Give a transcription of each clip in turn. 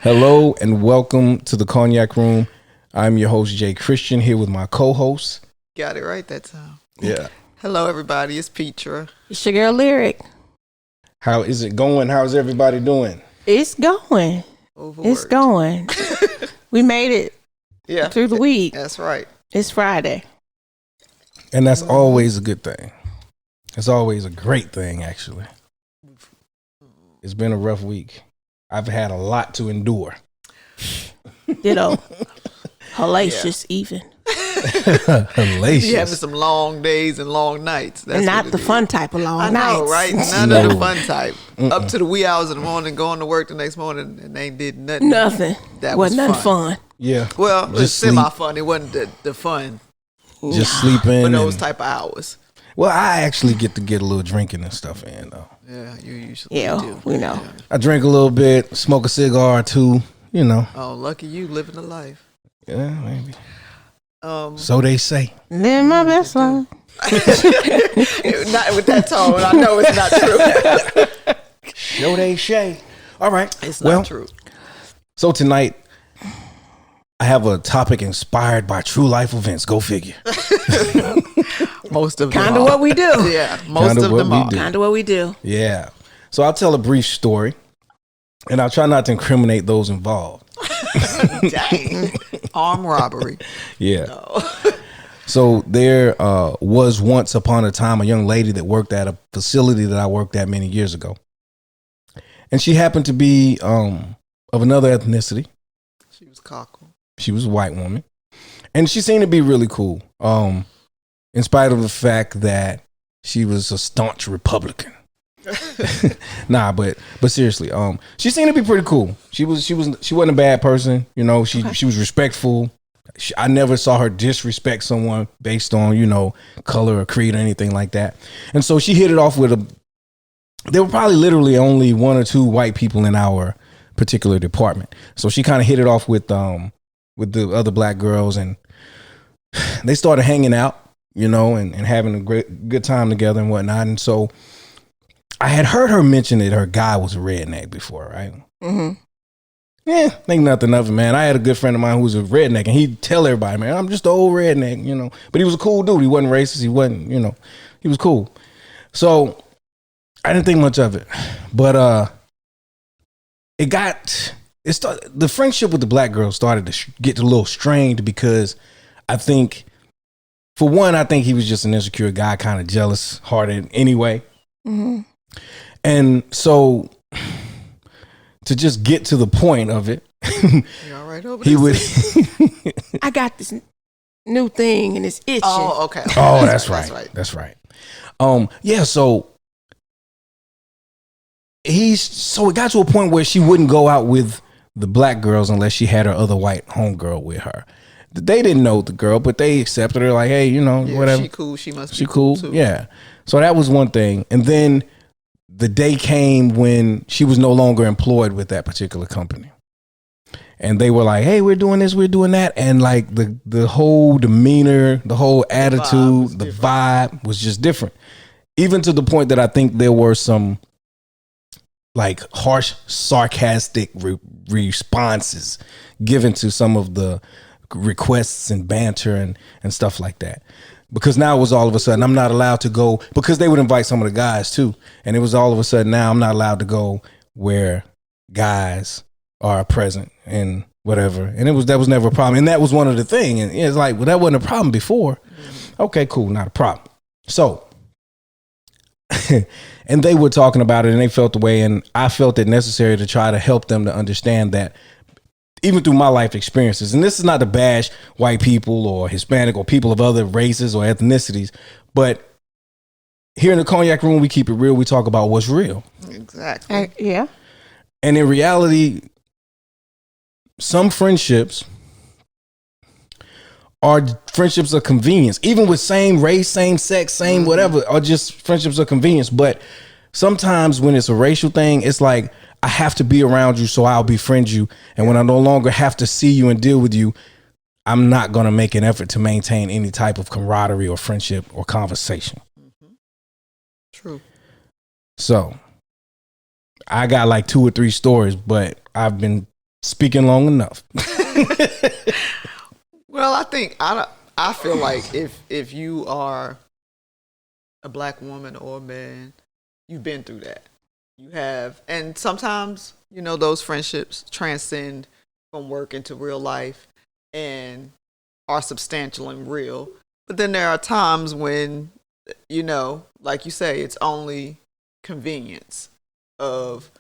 Hello and welcome to the Cognac Room. I'm your host, Jay Christian, here with my co-host. Got it right that time. Yeah. Hello, everybody. It's Petra. It's your girl Lyric. How is it going? How's everybody doing? It's going. Overworked. It's going. We made it through the week. That's right. It's Friday. And that's always a good thing. It's always a great thing, actually. It's been a rough week. I've had a lot to endure. Ditto. Hellacious even. Hellacious. You having some long days and long nights. That's Not the fun type of long I nights. know, right? None of the fun type. Up to the wee hours in the morning, going to work the next morning, and they ain't did nothing. Nothing. That wasn't was nothing fun. Yeah. Well, it's Just sleep. semi-fun. It wasn't the fun Just sleeping. for those type of hours. Well, I actually get a little drinking and stuff in, though. Yeah, you usually Yeah, do. we know. Yeah. I drink a little bit, smoke a cigar or two, you know. Oh, lucky you living the life. Yeah, maybe. So they say. Live my best life. Not with that tone. I know it's not true. So they say. All right. It's not true. So tonight, I have a topic inspired by true life events. Go figure. Most of them Kind of are. what we do. Yeah, most Kinda of what them we are. do. Kind of what we do. Yeah. So I'll tell a brief story, and I'll try not to incriminate those involved. Dang. Armed robbery. Yeah. No. So there was once upon a time a young lady that worked at a facility that I worked at many years ago. And she happened to be of another ethnicity. She was cockle. She was a white woman. And she seemed to be really cool. In spite of the fact that she was a staunch Republican. Nah, but seriously, she seemed to be pretty cool. She wasn't a bad person, you know. She was respectful. I never saw her disrespect someone based on, you know, color or creed or anything like that. And so she hit it off with there were probably literally only one or two white people in our particular department. So she kind of hit it off with the other black girls, and they started hanging out, you know, and having a good time together and whatnot. And so I had heard her mention that her guy was a redneck before, right? Mm-hmm. Yeah, think nothing of it, man. I had a good friend of mine who was a redneck, and he'd tell everybody, man, I'm just an old redneck, you know. But he was a cool dude. He wasn't racist. He wasn't, you know, he was cool. So I didn't think much of it. But the friendship with the black girl started to get a little strained because I think, for one, I think he was just an insecure guy, kind of jealous hearted anyway. Mm-hmm. And so to just get to the point of it, You all right over he there? would. I got this new thing and it's itching. Oh, okay. Oh, that's right. That's right. Yeah. So it got to a point where she wouldn't go out with the black girls unless she had her other white homegirl with her. They didn't know the girl, but they accepted her like, hey, you know, Yeah, whatever. She cool. She must be She cool. too. Yeah. So that was one thing. And then the day came when she was no longer employed with that particular company. And they were like, hey, we're doing this, we're doing that. And like the whole demeanor, the whole attitude, the vibe was just different. Even to the point that I think there were some like harsh, sarcastic responses given to some of the requests and banter and stuff like that. Because now it was all of a sudden I'm not allowed to go, because they would invite some of the guys too. And it was all of a sudden now I'm not allowed to go where guys are present and whatever. And that was never a problem. And that was one of the things. And it's like, well, that wasn't a problem before. Okay, cool. Not a problem. So, and they were talking about it and they felt the way. And I felt it necessary to try to help them to understand that even through my life experiences, and this is not to bash white people or Hispanic or people of other races or ethnicities, but here in the Cognac Room, we keep it real. We talk about what's real. Exactly. Yeah. And in reality, some friendships are friendships of convenience, even with same race, same sex, same whatever, are just friendships of convenience. But sometimes when it's a racial thing, it's like, I have to be around you, so I'll befriend you. And when I no longer have to see you and deal with you, I'm not going to make an effort to maintain any type of camaraderie or friendship or conversation. True. So I got like 2 or 3 stories, but I've been speaking long enough. Well, I feel like if you are a black woman or a man, you've been through that. You have, and sometimes those friendships transcend from work into real life and are substantial and real. But then there are times when like you say, it's only convenience of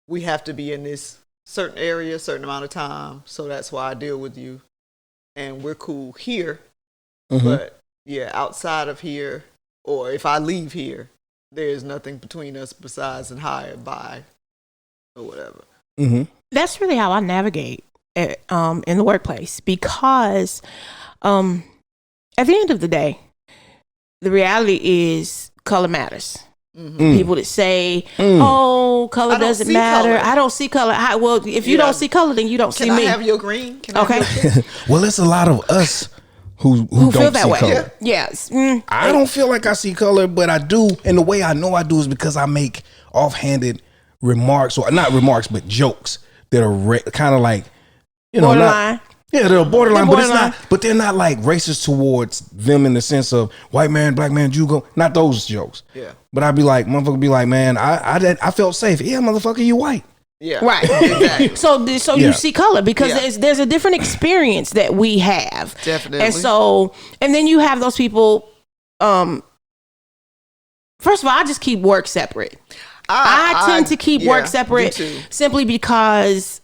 we have to be in this certain area, certain amount of time, so that's why I deal with you, and we're cool here. Mm-hmm. But yeah, outside of here, or if I leave here, there's nothing between us besides and hi, bye, or whatever. Mm-hmm. That's really how I navigate in the workplace, because at the end of the day, the reality is color matters. Mm-hmm. People that say, "Oh, color doesn't matter." Color. I don't see color. Well, if you don't see color, then you don't see me. Can I have your green? Okay. Well, it's a lot of us who feel don't that see way. color. Yes. I don't feel like I see color, but I do. And the way I know I do is because I make offhanded remarks, or not remarks, but jokes that are kind of like, borderline. They're borderline, but it's not. But they're not like racist towards them in the sense of white man, black man, Jugo. Not those jokes. Yeah. But I'd be like, motherfucker, be like, man, I felt safe. Yeah, motherfucker, you white. Yeah. Right. Exactly. So you see color because there's a different experience that we have. Definitely. And then you have those people. First of all, I just keep work separate. I tend to keep work separate simply because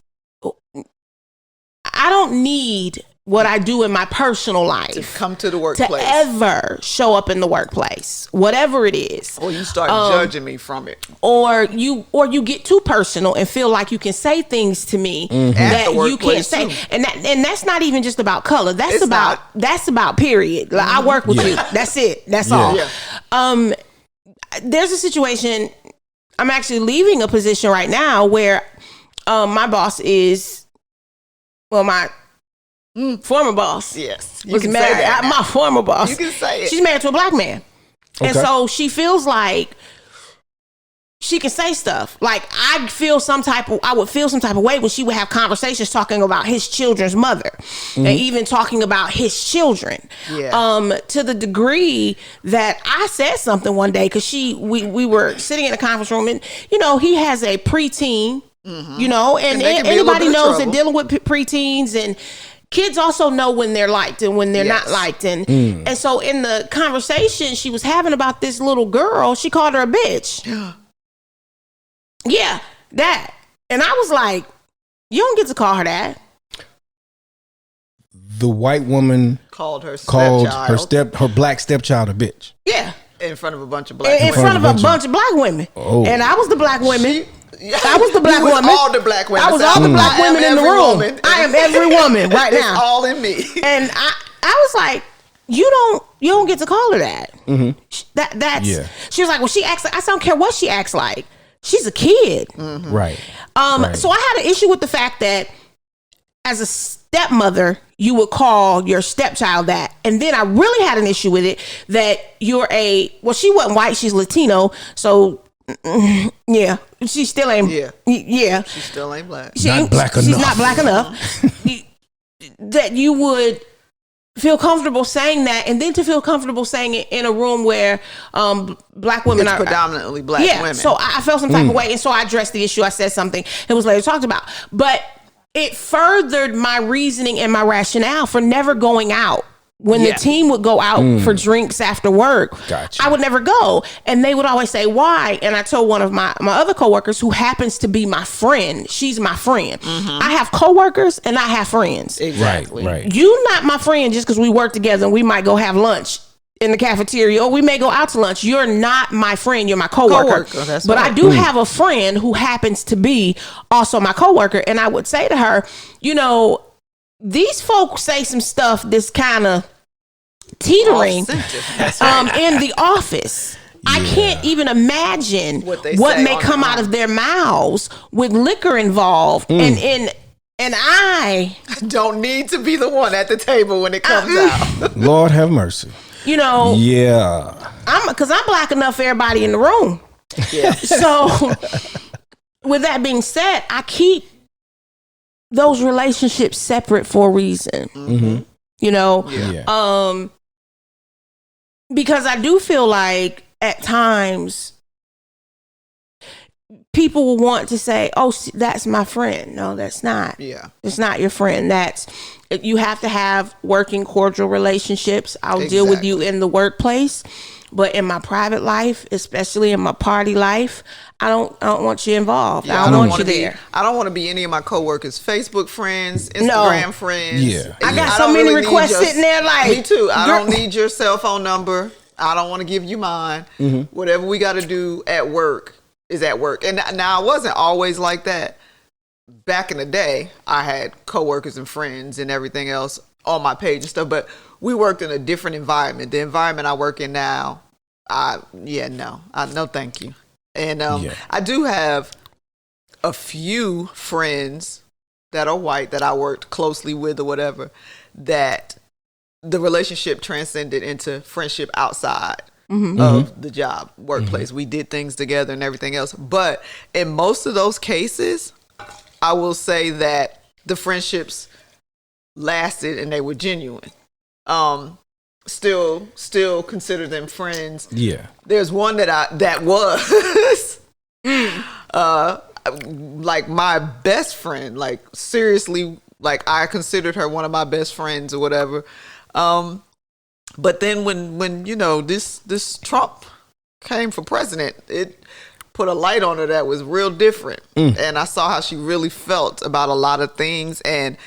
I don't need what I do in my personal life to come to the workplace, to ever show up in the workplace, whatever it is. Or you start judging me from it, or you get too personal and feel like you can say things to me that you can't say, and that's not even just about color. That's about period. Like, I work with you. That's it. That's all. Yeah. There's a situation. I'm actually leaving a position right now where my boss is. Well, my former boss, was married. My former boss, you can say it. She's married to a black man, and so she feels like she can say stuff. Like I would feel some type of way when she would have conversations talking about his children's mother, and even talking about his children. Yeah. To the degree that I said something one day because we were sitting in a conference room, and he has a preteen. Mm-hmm. And anybody knows that dealing with preteens and kids also know when they're liked and when they're not liked. And so in the conversation she was having about this little girl, she called her a bitch. Yeah, that. And I was like, you don't get to call her that. The white woman called her black stepchild a bitch. Yeah. In front of a bunch of black women. In front of a bunch of black women. Oh. And I was the black women. I was the black woman. All the black women. I was all the black women in the room. I am every woman right now. It's all in me. And I was like, you don't get to call her that. Mm-hmm. She was like, well, she acts like, I don't care what she acts like. She's a kid. Mm-hmm. Right. So I had an issue with the fact that as a stepmother, you would call your stepchild that. And then I really had an issue with it that she wasn't white, she's Latino. So yeah, she still ain't. Yeah, she still ain't black. She's not black enough. That you would feel comfortable saying that, and then to feel comfortable saying it in a room where black women are predominantly black women. So I felt some type of way, and so I addressed the issue. I said something. It was later talked about, but it furthered my reasoning and my rationale for never going out. When the team would go out for drinks after work, I would never go. And they would always say, why? And I told one of my other coworkers who happens to be my friend, she's my friend. Mm-hmm. I have coworkers and I have friends. Exactly. Right. You not my friend just because we work together and we might go have lunch in the cafeteria or we may go out to lunch. You're not my friend. You're my coworker. But I do have a friend who happens to be also my coworker. And I would say to her, these folks say some stuff that's kind of teetering in the office. Yeah. I can't even imagine what may come out of their mouths with liquor involved. And I don't need to be the one at the table when it comes out. Lord have mercy. Because I'm black enough for everybody in the room. Yeah. So with that being said, I keep those relationships separate for a reason. Mm-hmm. You know, Yeah. Because I do feel like at times people will want to say, "Oh, that's my friend." No, that's not. Yeah, it's not your friend. You have to have working, cordial relationships. I'll deal with you in the workplace, but in my private life, especially in my party life, I don't want you involved. Yeah, I don't want you there. I don't want to be any of my coworkers' Facebook friends, Instagram friends. Yeah. I got so many requests sitting there. Like, me too. I don't need your cell phone number. I don't want to give you mine. Mm-hmm. Whatever we got to do at work is at work. And now I wasn't always like that. Back in the day, I had coworkers and friends and everything else on my page and stuff, but we worked in a different environment. The environment I work in now, no, thank you. And I do have a few friends that are white that I worked closely with or whatever, that the relationship transcended into friendship outside of the job, workplace. We did things together and everything else. But in most of those cases, I will say that the friendships lasted and they were genuine. Still consider them friends. Yeah. There's one that was like my best friend, like seriously, like I considered her one of my best friends or whatever. But then when you know this Trump came for president, it put a light on her that was real different. And I saw how she really felt about a lot of things. And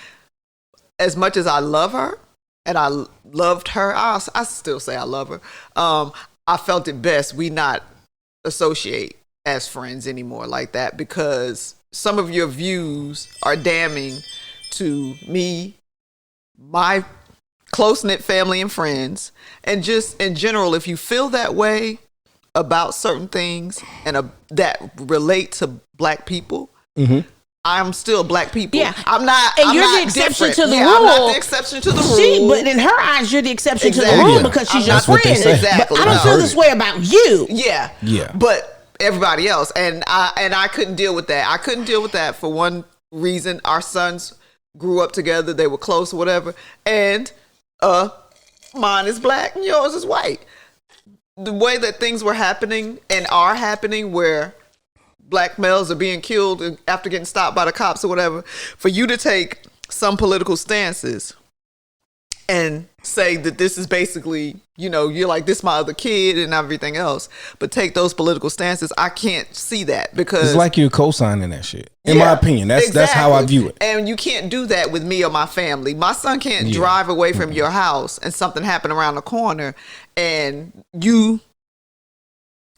as much as I love her and I loved her, I still say I love her. I felt it best we not associate as friends anymore like that, because some of your views are damning to me, my close-knit family and friends, and just in general, if you feel that way about certain things and that relate to black people, I'm still black people. Yeah, I'm not. And I'm you're not the exception different. to the yeah, rule. I'm not the exception to the rule. But in her eyes, you're the exception Exactly. to the rule because she's your friend. Exactly. But I don't feel this way about you. Yeah. But everybody else, and I couldn't deal with that. I couldn't deal with that for one reason. Our sons grew up together. They were close or whatever. And mine is black and yours is white. The way that things were happening and are happening, where black males are being killed after getting stopped by the cops or whatever, for you to take some political stances and say that this is basically, you know, you're like, this my other kid and everything else, but take those political stances, I can't see that, because it's like you're co-signing that shit. In my opinion, that's how I view it. And you can't do that with me or my family. My son can't drive away from your house and something happen around the corner and you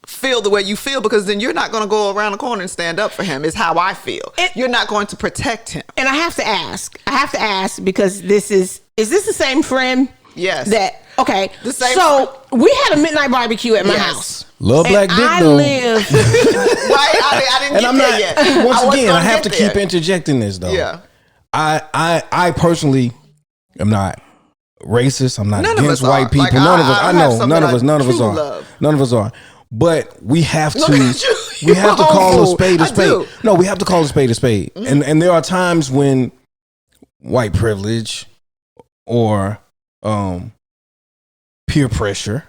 feel the way you feel, because then you're not going to go around the corner and stand up for him, is how I feel. You're not going to protect him. And I have to ask because is this the same friend? Yes. Okay. The same so we had a midnight barbecue at my house. Love black dick though. I live right. I didn't get there yet. Once again, I have to keep interjecting this though. Yeah. I personally am not racist. I'm not against white people. Like, none of us. I know. None of us are. Love. None of us are. But we have to call a spade a spade. No, we have to call a spade a spade. And there are times when white privilege or peer pressure,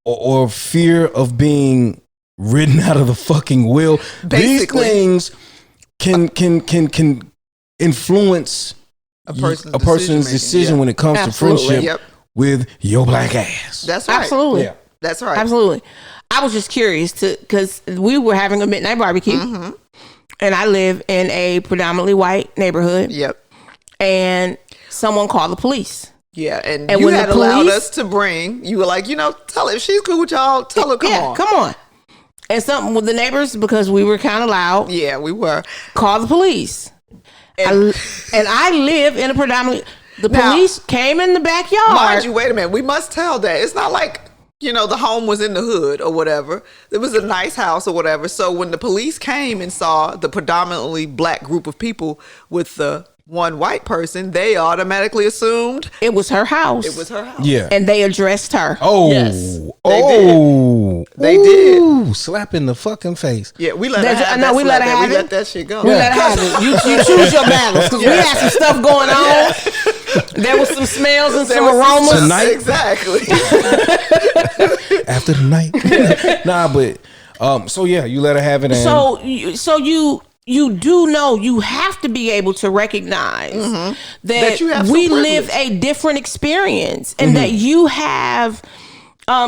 or fear of being ridden out of the fucking will, basically, these things can influence a person's decision when it comes to friendship with your black ass. That's right. Absolutely. Yeah. That's right. Absolutely. I was just curious because we were having a midnight barbecue, and I live in a predominantly white neighborhood. Yep. And someone called the police. Yeah, and you had allowed us to bring. You were like, you know, tell her if she's cool with y'all. Tell her, come on. And something with the neighbors, because we were kind of loud. Yeah, we were. Called the police. And I live in a predominantly. The police came in the backyard. Mind you, wait a minute. We must tell that. It's not like, you know, the home was in the hood or whatever. It was a nice house or whatever. So when the police came and saw the predominantly black group of people with the one white person, they automatically assumed it was her house. it was her house. Yeah. And they addressed her. Oh. Yes, They did. Slap in the fucking face. Yeah, we let her have no, that. we let her have We it. let that shit go. We let her have it. You choose your battles because we had some stuff going on. There was some smells and some aromas. Tonight? Exactly. After the night. Nah, but so yeah, you let her have it. And So you do know you have to be able to recognize that you have some we privilege. live a different experience and that you have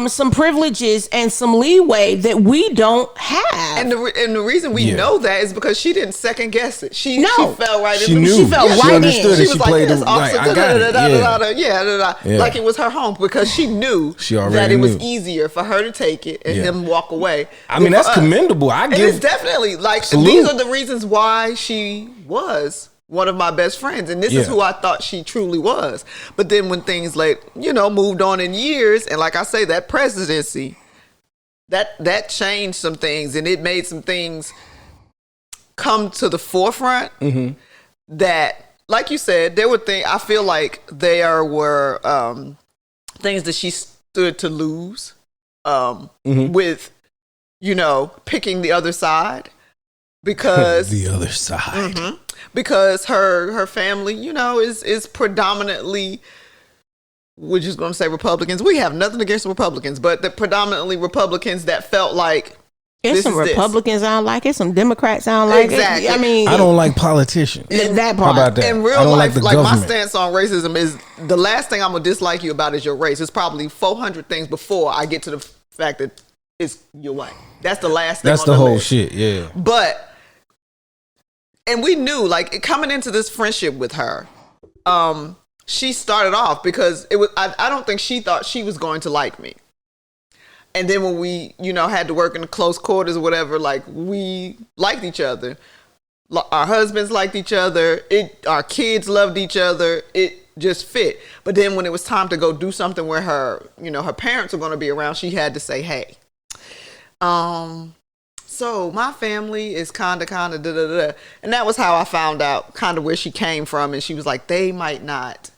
some privileges and some leeway that we don't have. And the reason we know that is because she didn't second guess it. She fell right She in. knew. She fell She right in. understood She it. was She like, played yes, the officer, I got it. Yeah. like it was her home because she knew She already that it was knew. easier for her to take it and Yeah. him walk away. I mean, than that's for us. commendable. I And give it's definitely like salute. these are the reasons why she was one of my best friends, and this is Yeah. who I thought she truly was. But then when things moved on in years, and like I say, that presidency, that changed some things, and it made some things come to the forefront. That, like you said, there were things. I feel like there were things that she stood to lose with, picking the other side. Because the other side. because her family, is predominantly, we're just going to say Republicans. We have nothing against Republicans, but they're predominantly Republicans that felt like It's some Republicans I don't like it, some Democrats I don't like Exactly. it. I mean, I don't like politicians. that How part. about that? in real I don't life, like the like my government. stance on racism is the last thing I'm going to dislike you about is your race. It's probably 400 things before I get to the fact that you're white. That's the last thing That's on the whole list. shit. Yeah. And we knew, like, coming into this friendship with her, she started off because it was. I don't think she thought she was going to like me. And then when we, had to work in the close quarters or whatever, like, we liked each other. Our husbands liked each other. Our kids loved each other. It just fit. But then when it was time to go do something where her parents were going to be around, she had to say, hey, so my family is kind of da-da-da. And that was how I found out kind of where she came from. And she was like, they might not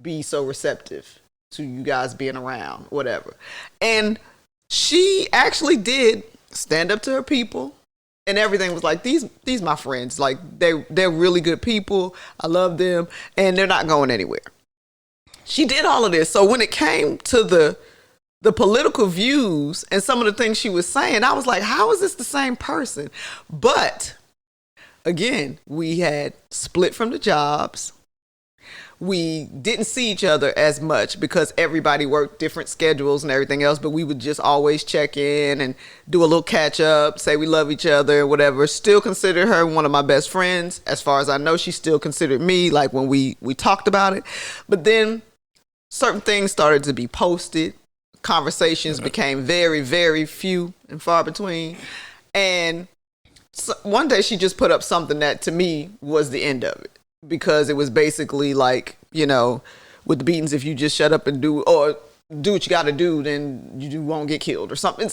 be so receptive to you guys being around, whatever. And she actually did stand up to her people, and everything was like, these my friends, like they're really good people. I love them, and they're not going anywhere. She did all of this. So when it came to the political views and some of the things she was saying, I was like, how is this the same person? But again, we had split from the jobs. We didn't see each other as much because everybody worked different schedules and everything else, but we would just always check in and do a little catch up, say we love each other, whatever. Still consider her one of my best friends. As far as I know, she still considered me, like when we talked about it. But then certain things started to be posted. Conversations became very, very few and far between. And so one day she just put up something that to me was the end of it. Because it was basically like, with the beatings, if you just shut up and do what you got to do, then you won't get killed or something.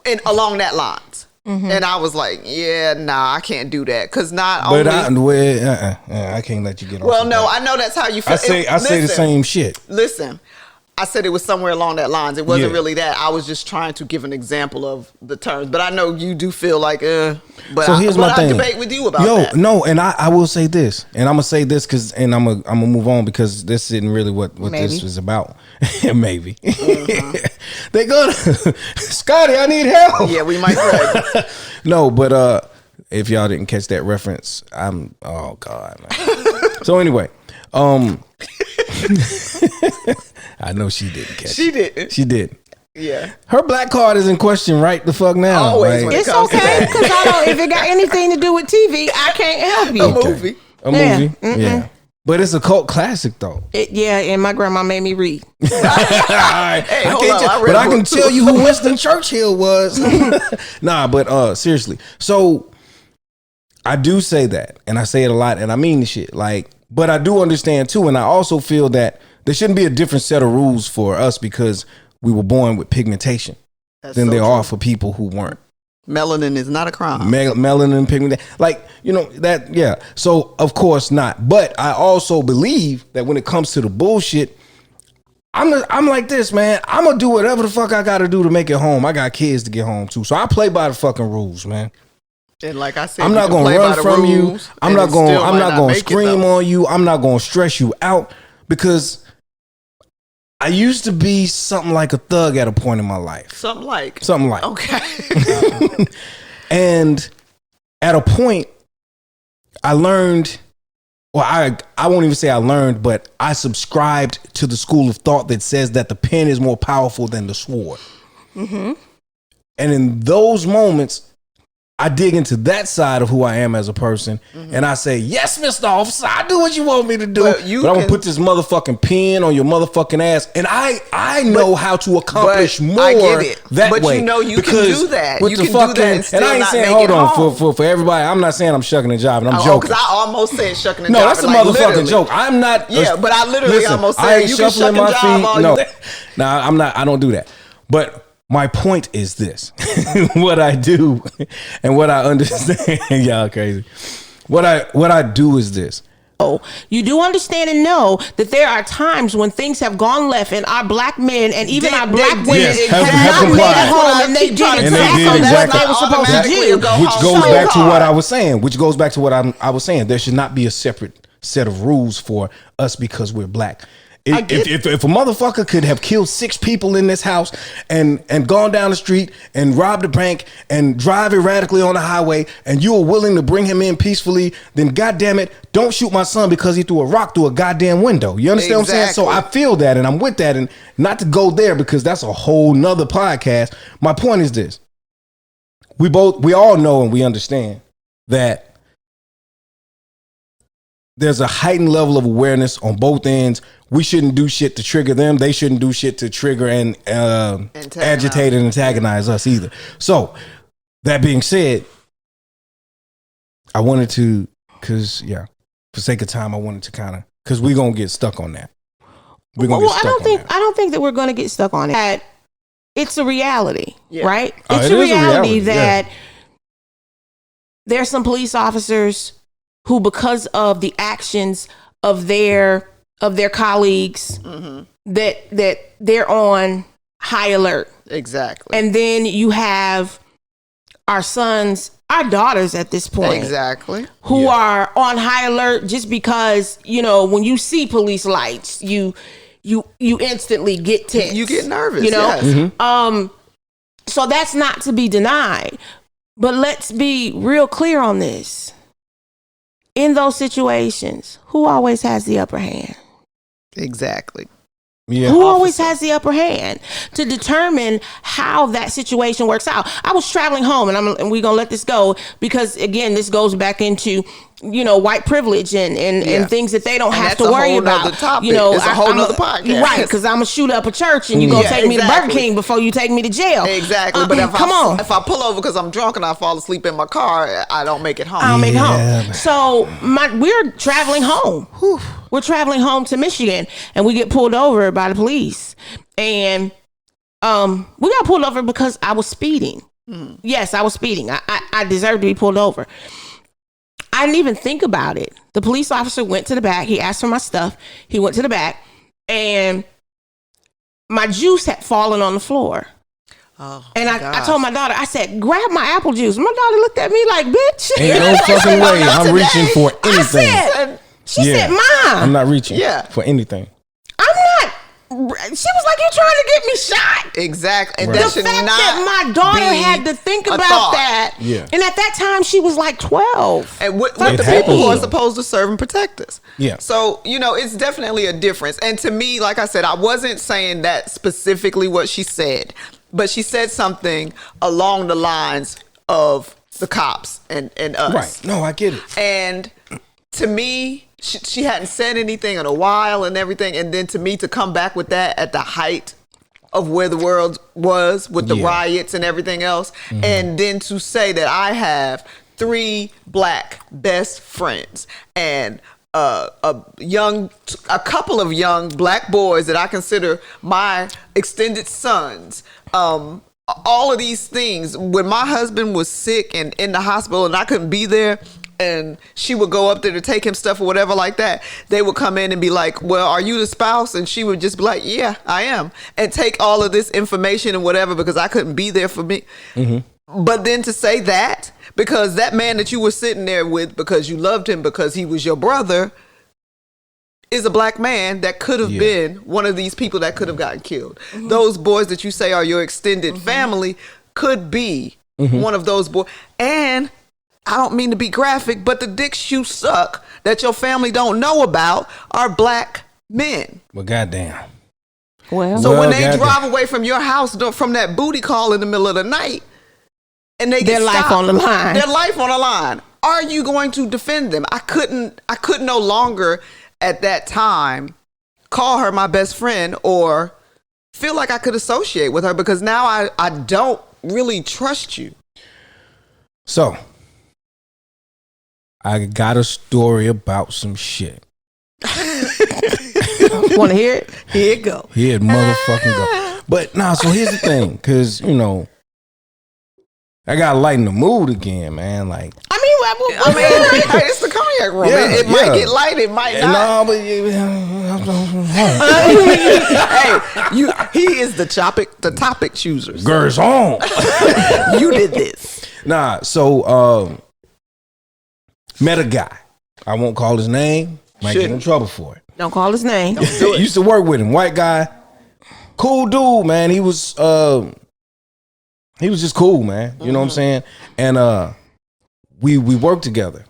And along that lines. And I was like, yeah, nah, I can't do that. Because I can't let you get off. Well, of no, that. I know that's how you feel. I say the same shit. Listen, I said it was somewhere along that lines. It wasn't Yeah. really that. I was just trying to give an example of the terms. But I know you do feel like, but So here's my thing. I debate with you about that. No, and I will say this, and I'm gonna say this because, and I'm gonna move on because this isn't really what this is about. Maybe they go, Scotty, I need help. Yeah, we might pray. No, but if y'all didn't catch that reference, oh God, man. So anyway, I know she didn't catch She it. didn't. She did. Yeah. Her black card is in question right the fuck now. Always like, when it It's comes to okay that. because if it got anything to do with TV, I can't help you. A movie. a Yeah. movie. Yeah. But it's a cult classic though. And my grandma made me read. Hey, hold on, I read but a I can book, too. tell you who Winston Churchill was. Nah, but seriously. So I do say that, and I say it a lot, and I mean the shit. Like, but I do understand too, and I also feel that there shouldn't be a different set of rules for us because we were born with pigmentation That's than so there true. are for people who weren't. Melanin is not a crime. Melanin, pigment, like, you know, that, yeah. So of course not. But I also believe that when it comes to the bullshit, I'm like this, man. I'm gonna do whatever the fuck I gotta do to make it home. I got kids to get home to, so I play by the fucking rules, man. And like I said, I'm not gonna run from you. I'm not gonna scream on you. I'm not gonna stress you out, because I used to be something like a thug at a point in my life. Something like. Okay. And at a point, I learned, or I won't even say I learned, but I subscribed to the school of thought that says that the pen is more powerful than the sword. Mm-hmm. And in those moments, I dig into that side of who I am as a person, and I say, yes, Mr. Officer, I do what you want me to do, but I'm going to put this motherfucking pen on your motherfucking ass. And I know how to accomplish more that way. But you know you can do that. You can do that and still I ain't not saying, make hold it on, home. for everybody, I'm not saying I'm shucking and jiving. I'm joking. Because I almost said shucking and jiving. No, that's a motherfucking joke. I'm not. Yeah, but I literally almost said you can shuck and jive all you. No, I'm not. I don't do that. But my point is this: what I do and what I understand. Y'all crazy. What I do is this. Oh, you do understand and know that there are times when things have gone left, and our black men and even our black women have not made it home, and they did exactly what they were supposed to do. Which goes back to what I was saying. I was saying. There should not be a separate set of rules for us because we're black. If a motherfucker could have killed 6 people in this house and gone down the street and robbed a bank and drive erratically on the highway, and you are willing to bring him in peacefully, then goddamn it, don't shoot my son because he threw a rock through a goddamn window. You understand what I'm saying? So I feel that, and I'm with that, and not to go there because that's a whole nother podcast. My point is this: we all know and we understand that there's a heightened level of awareness on both ends. We shouldn't do shit to trigger them. They shouldn't do shit to trigger and agitate and antagonize us either. So that being said, I wanted to, for sake of time, I wanted to kind of, because we're going to get stuck on that. I don't think that we're going to get stuck on it. It's a reality, right? It's a reality that there's some police officers who, because of the actions of their colleagues, that they're on high alert. Exactly. And then you have our sons, our daughters at this point. Exactly. Who are on high alert just because, you know, when you see police lights, you instantly get tense. You get nervous, you know? Yes. Mm-hmm. So that's not to be denied. But let's be real clear on this. In those situations, who always has the upper hand? Exactly. Yeah. Who always has the upper hand to determine how that situation works out? I was traveling home, and we're gonna let this go because again, this goes back into, you know, white privilege and things that they don't have to worry about. Topic. You know, it's a whole nother podcast, right? Because I'm gonna shoot up a church, and you gonna take me to Burger King before you take me to jail. Exactly. But if I pull over because I'm drunk and I fall asleep in my car, I don't make it home. I don't make it home. So we're traveling home. Whew. We're traveling home to Michigan, and we get pulled over by the police. And we got pulled over because I was speeding. Yes, I was speeding. I deserved to be pulled over. I didn't even think about it. The police officer went to the back. He asked for my stuff. He went to the back, and my juice had fallen on the floor. Oh, and I told my daughter, I said, grab my apple juice. My daughter looked at me like, bitch. Ain't no fucking way I'm reaching for anything. She said, Mom. I'm not reaching for anything. I'm not. She was like, you trying to get me shot? Exactly. And the fact that my daughter had to think about that. Yeah. And at that time, she was like 12. And with the people who are supposed to serve and protect us. Yeah. So, you know, it's definitely a difference. And to me, like I said, I wasn't saying that specifically what she said, but she said something along the lines of the cops and us. Right. No, I get it. And to me, she hadn't said anything in a while and everything. And then to me to come back with that at the height of where the world was with the riots and everything else. Mm-hmm. And then to say that I have 3 black best friends and a couple of young black boys that I consider my extended sons, all of these things. When my husband was sick and in the hospital and I couldn't be there, and she would go up there to take him stuff or whatever like that, they would come in and be like, well, are you the spouse? And she would just be like, yeah, I am. And take all of this information and whatever because I couldn't be there for me. Mm-hmm. But then to say that, because that man that you were sitting there with because you loved him because he was your brother is a black man that could have been one of these people that could have gotten killed. Mm-hmm. Those boys that you say are your extended family could be one of those boys. And I don't mean to be graphic, but the dicks you suck that your family don't know about are black men. Well, goddamn. Well, so when they drive away from your house from that booty call in the middle of the night, and they get their life on the line, their life on the line, are you going to defend them? I couldn't no longer at that time call her my best friend or feel like I could associate with her because now I don't really trust you. So I got a story about some shit. Want to hear it? Here it go. Here it motherfucking go. But nah, so here's the thing, because, you know, I got to lighten the mood again, man. Like, I mean, it's the cognac room. Yeah, it might get light, it might not. No, but Hey, he is the topic chooser. So. Gerson. You did this. Nah, so met a guy. I won't call his name. Might get in trouble for it. Don't call his name. Used to work with him. White guy. Cool dude, man. He was just cool, man. You know what I'm saying? And we worked together.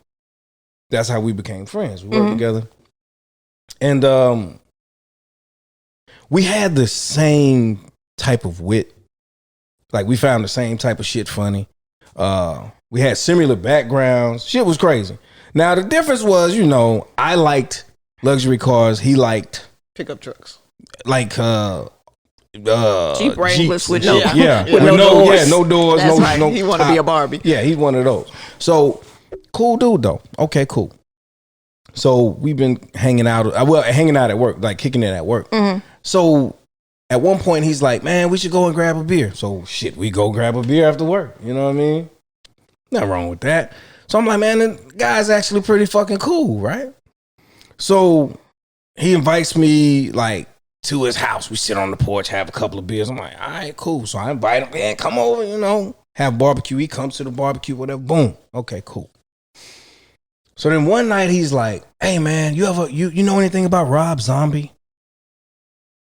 That's how we became friends. We worked together. And we had the same type of wit. Like, we found the same type of shit funny. We had similar backgrounds. Shit was crazy. Now, the difference was, you know, I liked luxury cars. He liked pickup trucks. Like Jeep Wranglers with no doors. No doors. That's right. No He want to be a Barbie. Yeah, he's one of those. So, cool dude, though. Okay, cool. So, we've been hanging out at work, like kicking it at work. Mm-hmm. So, at one point, he's like, man, we should go and grab a beer. So, shit, we go grab a beer after work. You know what I mean? Nothing wrong with that. So, I'm like, man, the guy's actually pretty fucking cool, right? So, he invites me, like, to his house. We sit on the porch, have a couple of beers. I'm like, all right, cool. So, I invite him, man, come over, you know, have barbecue. He comes to the barbecue, whatever. Boom. Okay, cool. So, then one night, he's like, hey, man, you know anything about Rob Zombie?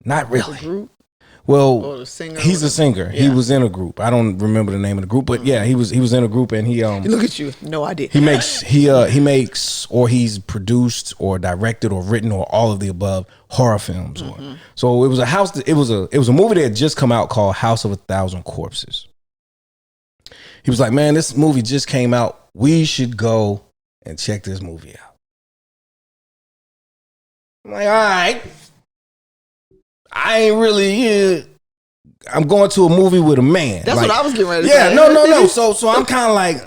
Not really. Well, he's a singer. Yeah. He was in a group. I don't remember the name of the group, but yeah, he was in a group, and he look at you, no idea. He makes or he's produced or directed or written or all of the above horror films. So it was a movie that had just come out called House of a Thousand Corpses. He was like, man, this movie just came out. We should go and check this movie out. I'm like, all right. I ain't really. I'm going to a movie with a man. That's like, what I was getting ready to say. say. No. So I'm kind of like,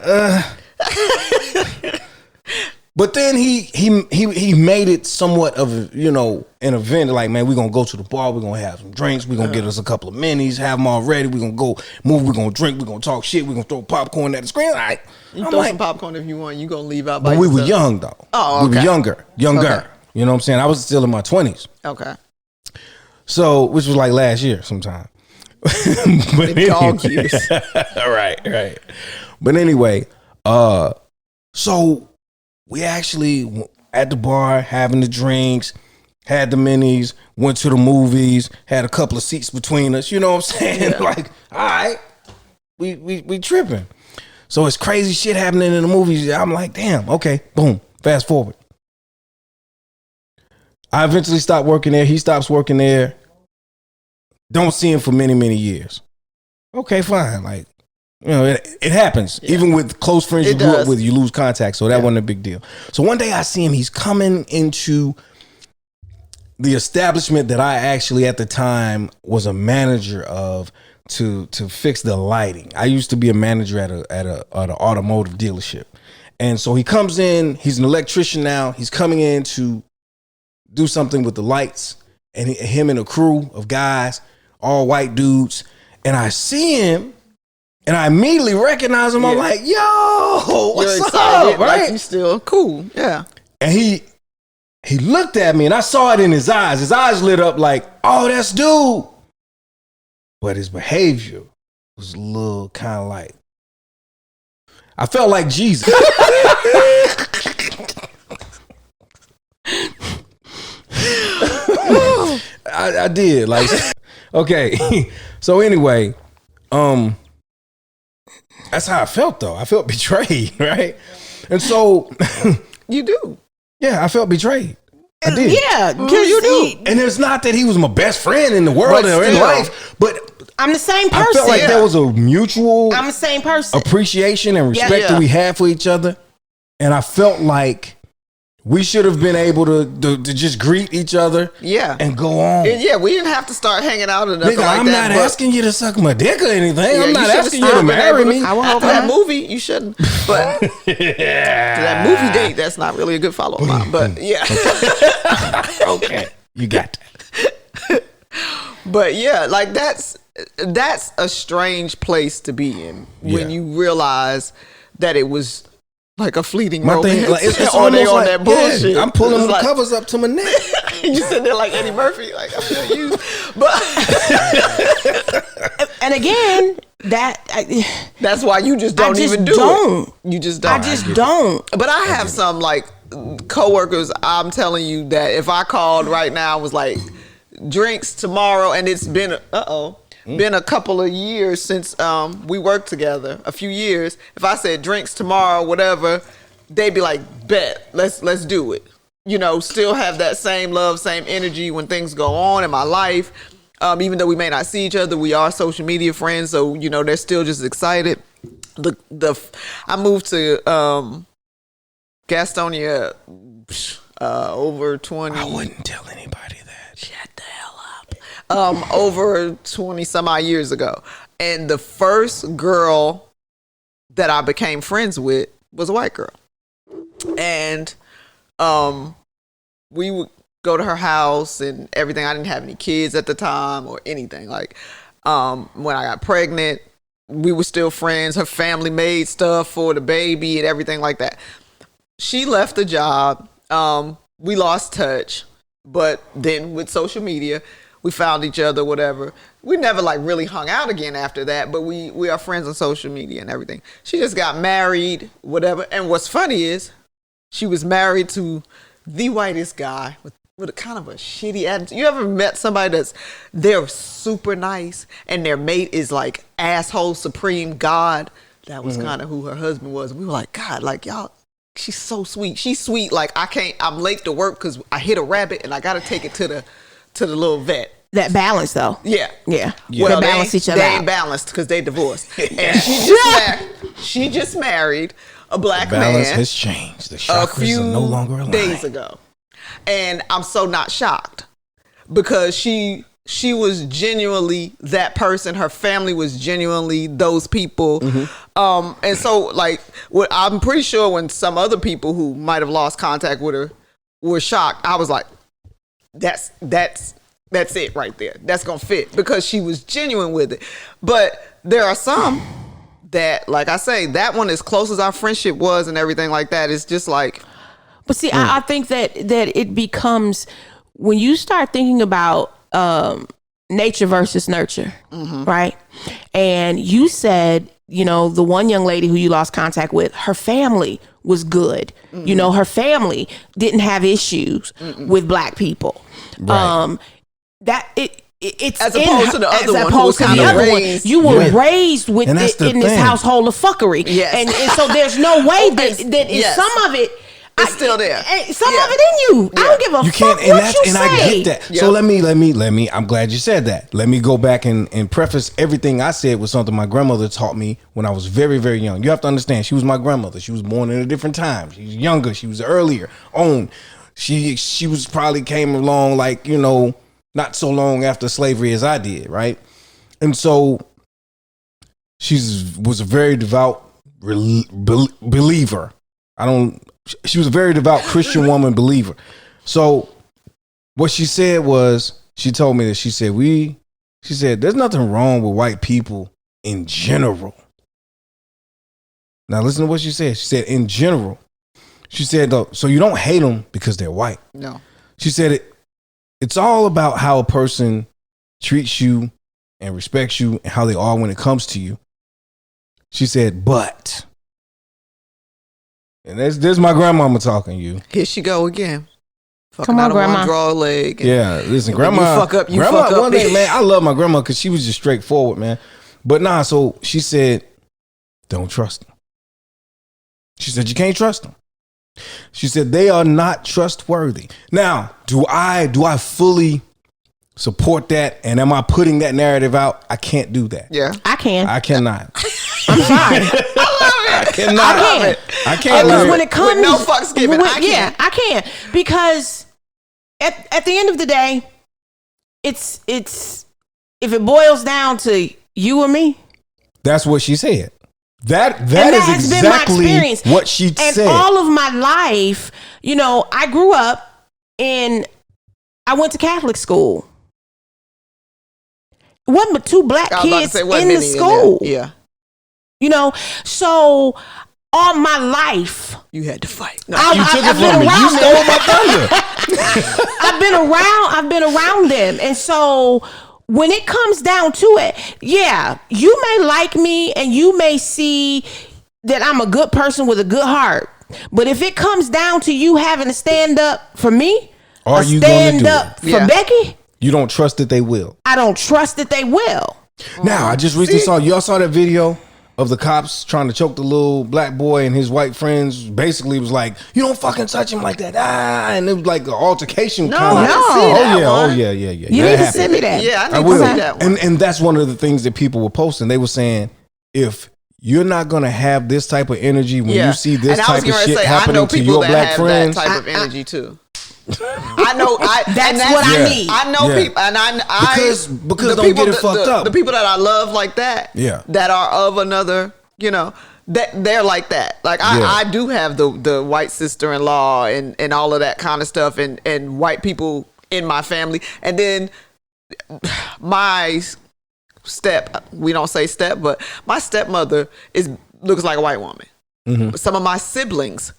But then he made it somewhat of, you know, an event. Like, man, we're gonna go to the bar. We're gonna have some drinks. We're gonna get us a couple of minis. Have them all ready. We're gonna go move. We're gonna drink. We're gonna talk shit. We're gonna throw popcorn at the screen. All right. You throw some popcorn if you want. You gonna leave out by But yourself. we were young though. Oh, okay. We were younger. Okay. You know what I'm saying? I was still in my 20s. Okay. So, which was like last year sometime. But dog years. Right. But anyway, so we actually at the bar having the drinks, had the minis, went to the movies, had a couple of seats between us. You know what I'm saying? Yeah. Like, all right, we tripping. So it's crazy shit happening in the movies. I'm like, damn, okay, boom, fast forward. I eventually stopped working there. He stops working there. Don't see him for many, many years. Okay, fine. Like, you know, it happens. Yeah. Even with close friends you grew up with, you lose contact. So that wasn't a big deal. So one day I see him. He's coming into the establishment that I actually at the time was a manager of to fix the lighting. I used to be a manager at an automotive dealership. And so he comes in. He's an electrician now. He's coming in to do something with the lights, and him and a crew of guys, all white dudes. And I see him, And I immediately recognized him. I'm like, yo, what's up? Right? Like you still cool. Yeah. And he looked at me and I saw it in his eyes. His eyes lit up like, oh, that's dude. But his behavior was a little kind of like, I felt like Jesus. I did. Like, okay. So anyway, that's how I felt though. I felt betrayed, right? And so you do. Yeah, I felt betrayed. I did. Yeah, because you do. And it's not that he was my best friend in the world or in life, but I'm the same person. I felt like there was a mutual I'm the same person. appreciation and respect that we had for each other. And I felt like we should have been able to just greet each other and go on. Yeah, we didn't have to start hanging out or nothing like I'm that. not asking you to suck my dick or anything. I'm not asking you to been marry me. After that movie, you shouldn't. But that movie date, that's not really a good follow-up line. But yeah. Okay, you got that. But yeah, like that's a strange place to be in when you realize that it was like a fleeting romance. Like, it's or they on like, that bullshit. Yeah, I'm pulling the covers up to my neck. You sit there like Eddie Murphy, like I'm gonna use. But and again, that's why you just don't even do it. You just don't. I just don't. But I have some like coworkers. I'm telling you that if I called right now, was like drinks tomorrow, and it's been been a couple of years since we worked together, a few years. If I said drinks tomorrow, whatever, they'd be like, bet, let's do it. You know, still have that same love, same energy when things go on in my life. Even though we may not see each other, we are social media friends, so you know they're still just excited. I moved to Gastonia over 20. I wouldn't tell anybody that. Shut the hell up. Over 20 some odd years ago. And the first girl that I became friends with was a white girl. And we would go to her house and everything. I didn't have any kids at the time or anything. Like when I got pregnant, we were still friends. Her family made stuff for the baby and everything like that. She left the job. We lost touch. But then with social media, we found each other, whatever. We never like really hung out again after that, but we are friends on social media and everything. She just got married, whatever. And what's funny is she was married to the whitest guy with a kind of a shitty attitude. You ever met somebody they're super nice and their mate is like asshole supreme God? That was kind of who her husband was. We were like, God, like y'all, she's so sweet. She's sweet. Like I'm late to work because I hit a rabbit and I got to take it to the little vet. That balance though. Yeah. Well, Well, they balance each other They out. ain't balanced because they divorced. And she just married a black man. Balance has changed. The chakras are no longer aligned. Days ago. And I'm so not shocked because she was genuinely that person. Her family was genuinely those people. And so like I'm pretty sure when some other people who might have lost contact with her were shocked, I was like, that's it right there. That's gonna fit because she was genuine with it. But there are some that, like I say, that one, as close as our friendship was and everything like that, it's just like. But see, I think that it becomes when you start thinking about nature versus nurture, right? And you said, you know, the one young lady who you lost contact with, her family was good. You know, her family didn't have issues with black people. Right. It's as opposed to the other one who was kind of raised. You were raised with in this household of fuckery. Yes. And so there's no way that some of it, it's still there. Some of it in you. I don't give a fuck what you say. I get that. Yep. So let me. I'm glad you said that. Let me go back and preface everything I said with something my grandmother taught me when I was very, very young. You have to understand, she was my grandmother. She was born in a different time. She was younger. She was earlier on. She was probably came along like, you know, not so long after slavery as I did, right? And so she was a very devout believer. She was a very devout Christian woman believer. So what she said was, she told me that she said there's nothing wrong with white people in general. Now listen to what she said. She said, in general, she said, though, so you don't hate them because they're white. No. She said it's all about how a person treats you and respects you and how they are when it comes to you. She said, but, and there's my grandmama talking you. Here she go again. Fucking Come on, out of grandma. one draw leg. Yeah, listen, and grandma. You fuck up. You grandma, fuck up. One thing, man, I love my grandma because she was just straightforward, man. But nah, so she said, don't trust them. She said, you can't trust them. She said, they are not trustworthy. Now, do I fully support that? And am I putting that narrative out? I can't do that. Yeah. I can. I cannot. I'm sorry. I love it. I cannot. I love it. I can't. Because when it comes, with no fucks given, I can't. Yeah, I can. Because at the end of the day, it's if it boils down to you or me. That's what she said. That has is been my exactly experience. what she And said. all of my life, I grew up I went to Catholic school. It wasn't but 2 black kids in the school. Yeah. So all my life, You had to fight. No. you took it from me. You stole my thunder. I've been around them. And so when it comes down to it, yeah, you may like me and you may see that I'm a good person with a good heart. But if it comes down to you having to stand up for me, Are or you stand gonna do up it? for Yeah. Becky, You don't trust that they will. I don't trust that they will. Now, I just recently y'all saw that video of the cops trying to choke the little black boy and his white friends. Basically was like, you don't fucking touch him like that. And it was like an altercation. No, kinda. I didn't see that one. Oh yeah. You That need to happened. send me that. Yeah, I I need to will. see that one. And that's one of the things that people were posting. They were saying, if you're not gonna have this type of energy when you see this and I was type of gonna shit say, I happening know to people your that black have friends, that type of energy too. I know. That's what I Yeah. need. I know Yeah. people, and I Because the don't get it fucked up. The people that I love like that, Yeah. that are of another, that they're like that. Like I do have the white sister-in-law and all of that kind of stuff, and white people in my family, and then my we don't say step, but my stepmother looks like a white woman. But some of my siblings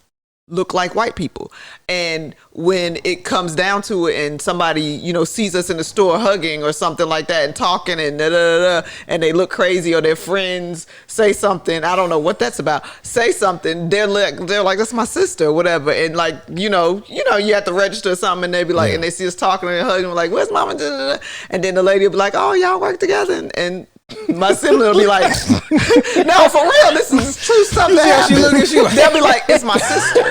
look like white people. And when it comes down to it and somebody, sees us in the store hugging or something like that and talking and and they look crazy, or their friends say something, I don't know what that's about, say something, they're like, that's my sister or whatever. And like, you have to register or something, and they be like, and they see us talking and hugging, like, where's mama? And then the lady will be like, oh, y'all work together. And my sibling will be like, no, for real, this is true stuff that happens. They'll be like, it's my sister.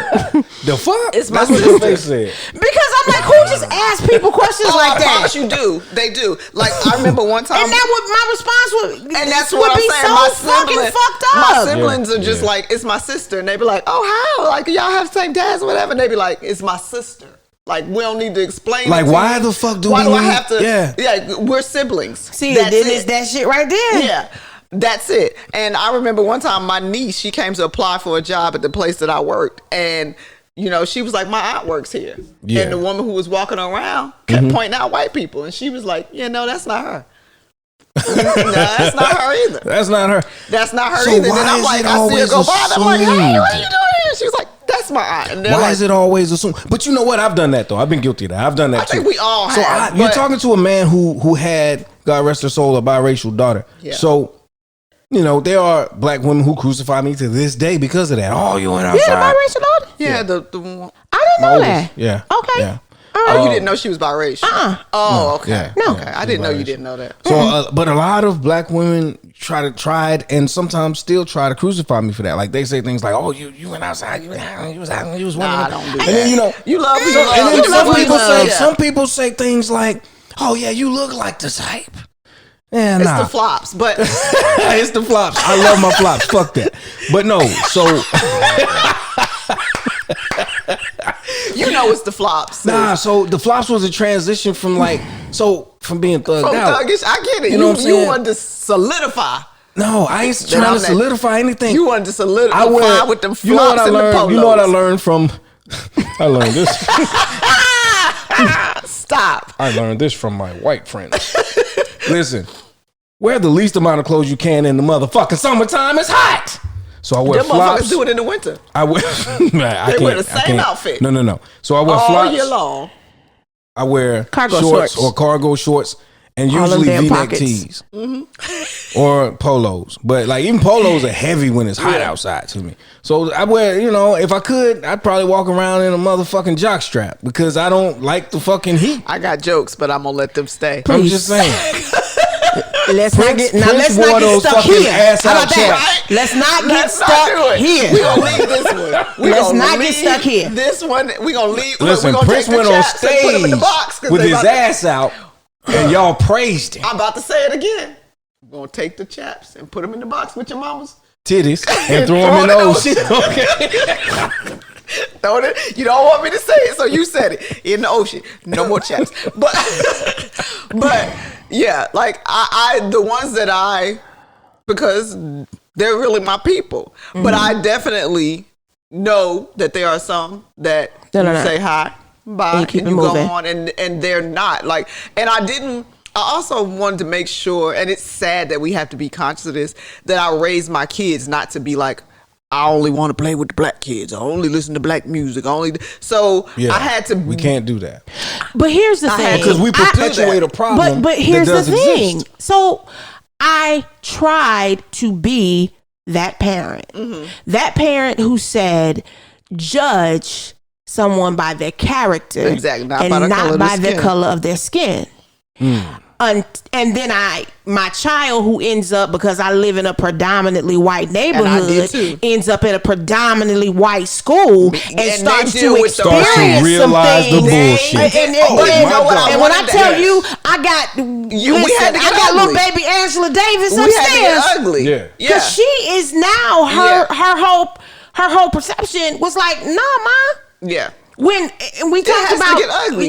the fuck? It's my That's what sister. his face said. Because I'm like, who just asks people questions Oh, like I that? promise you do. They do. Like, I remember one time. And that would my response would, And that's would what I'm be saying. so My fucking fucked up. My siblings are just Yeah. like, it's my sister. And they be like, oh, how? Like, y'all have the same dads or whatever. And they be like, it's my sister. Like, we don't need to explain Like, it to why you. the fuck do why we do I need- have to? Yeah. Yeah, we're siblings. See, That's then it. it's that shit right there. Yeah, that's it. And I remember one time my niece, she came to apply for a job at the place that I worked. And, she was like, my aunt works here. Yeah. And the woman who was walking around kept pointing out white people. And she was like, yeah, no, that's not her. No, that's not her either. That's not her. That's not her So either. why Then I'm is like, it I see her always go by. And I'm like, hey, assumed? what are you doing here? She was like, that's my aunt. And they're Why like, is it always assumed? But you know what? I've done that though. I've been guilty of that. I've done that I too. think we all So have. you're but- talking to a man who had, God rest her soul, a biracial daughter. Yeah. So, there are black women who crucify me to this day because of that. Oh, you went You had a outside. biracial daughter? Yeah, the one. I didn't know My that. oldest. Yeah. Okay. Yeah. Oh, you didn't know she was biracial? Oh, okay. Yeah. No. Okay. I didn't know you didn't know that. So, but a lot of black women tried and sometimes still try to crucify me for that. Like they say things like, "Oh, you went outside, you was one Nah, of them." don't do And that. then You love who you some, love. and then You love who you love. some people say things like, "Oh yeah, you look like the type." Yeah, It's nah. the flops, but It's the flops. I love my flops. Fuck that. But no, so it's the flops. sis. nah. So the flops was a transition from from being thugged From out. thuggish, I get it. You know what I'm You saying? wanted to solidify. No, I ain't Then trying I'm to that- solidify anything. You wanted to solidify I went, with them flops you know what I and the learned? polos. You know what I learned from? I learned this. Stop. I learned this from my white friends. Listen, wear the least amount of clothes you can in the motherfucking summertime. It's hot. So I wear Them flops. motherfuckers do it in the winter. I wear. They wear the same outfit. No. So I wear all flops year long. I wear Cargo shorts shorts. or cargo shorts. And All them usually damn V-neck pockets. tees or polos, but like even polos are heavy when it's hot outside to me. So I wear, if I could, I'd probably walk around in a motherfucking jock strap because I don't like the fucking heat. I got jokes, but I'm gonna let them stay. I'm just saying. Let's not get stuck here. How about that? Let's not get stuck here. We gonna leave this one. Let's not get stuck here. This one, we gonna leave. Listen, we gonna Prince take the went on chaps and put them in the box stage with his ass out, and y'all praised him. I'm about to say it again. We're gonna take the chaps and put them in the box with your mama's titties and throw them in the ocean. Okay. Throw it. You don't want me to say it, so you said it in the ocean. No more chaps. But yeah, like I the ones that because they're really my people. Mm-hmm. But I definitely know that there are some that say hi, bye, and you go on, and they're not like. And I also wanted to make sure, and it's sad that we have to be conscious of this, that I raise my kids not to be like, I only want to play with the black kids. I only listen to black music. I had to. We can't do that. But here's the thing, because we perpetuate a problem. But here's the thing. Exist. So I tried to be that parent. Mm-hmm. That parent who said, judge someone by their character, exactly, not by the color of their skin. Mm. And then my child who ends up, because I live in a predominantly white neighborhood, ends up in a predominantly white school and starts to experience realize some things. The bullshit. And when I tell you, I got little baby Angela Davis upstairs. We had to get ugly. Yeah. Because she is now her whole perception was like, nah, ma. Yeah. When we talked about, we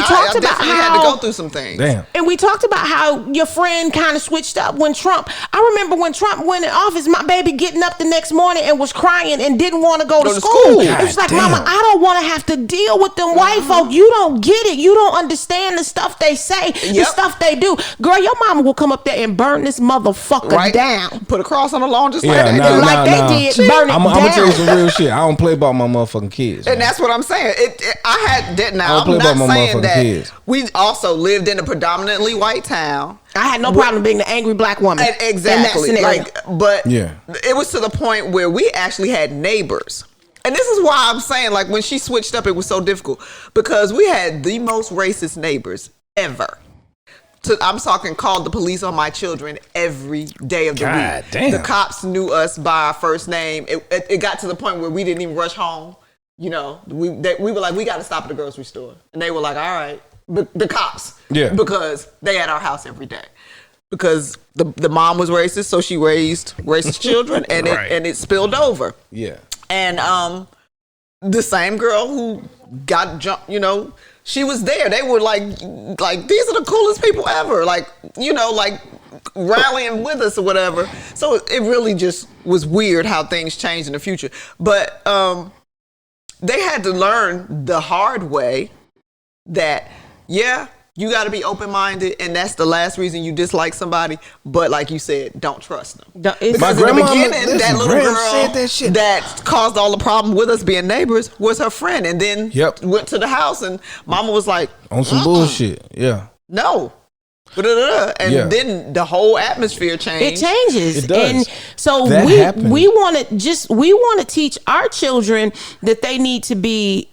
talked about how had to go through some things. Damn. And we talked about how your friend kind of switched up when Trump. I remember when Trump went in office, my baby getting up the next morning and was crying and didn't want to go to school. It's like, Mama, I don't want to have to deal with them white folk. You don't get it. You don't understand the stuff they say, the stuff they do. Girl, your mama will come up there and burn this motherfucker down. Put a cross on the lawn just like that. They did. Burn it down. I'm gonna tell you some real shit. I don't play about my motherfucking kids. And that's what I'm saying. I had that. Now I'm not saying that kids. We also lived in a predominantly white town. I had no problem being the angry black woman. Exactly. In that scenario. But it was to the point where we actually had neighbors. And this is why I'm saying, like, when she switched up, it was so difficult because we had the most racist neighbors ever. I'm talking, called the police on my children every day of the week. Damn. The cops knew us by our first name. It got to the point where we didn't even rush home. We were like, we got to stop at the grocery store. And they were like, all right. But the cops. Yeah. Because they at our house every day. Because the mom was racist, so she raised racist children, and it spilled over. Yeah. And the same girl who got jumped, she was there. They were like these are the coolest people ever. Like rallying with us or whatever. So it really just was weird how things changed in the future. But they had to learn the hard way that, you got to be open-minded, and that's the last reason you dislike somebody. But like you said, don't trust them. Because in the beginning, that little girl that caused all the problem with us being neighbors was her friend, and then went to the house, and Mama was like, on some bullshit. Yeah. No. And then the whole atmosphere changed. It changes. It does. And so we want to teach our children that they need to be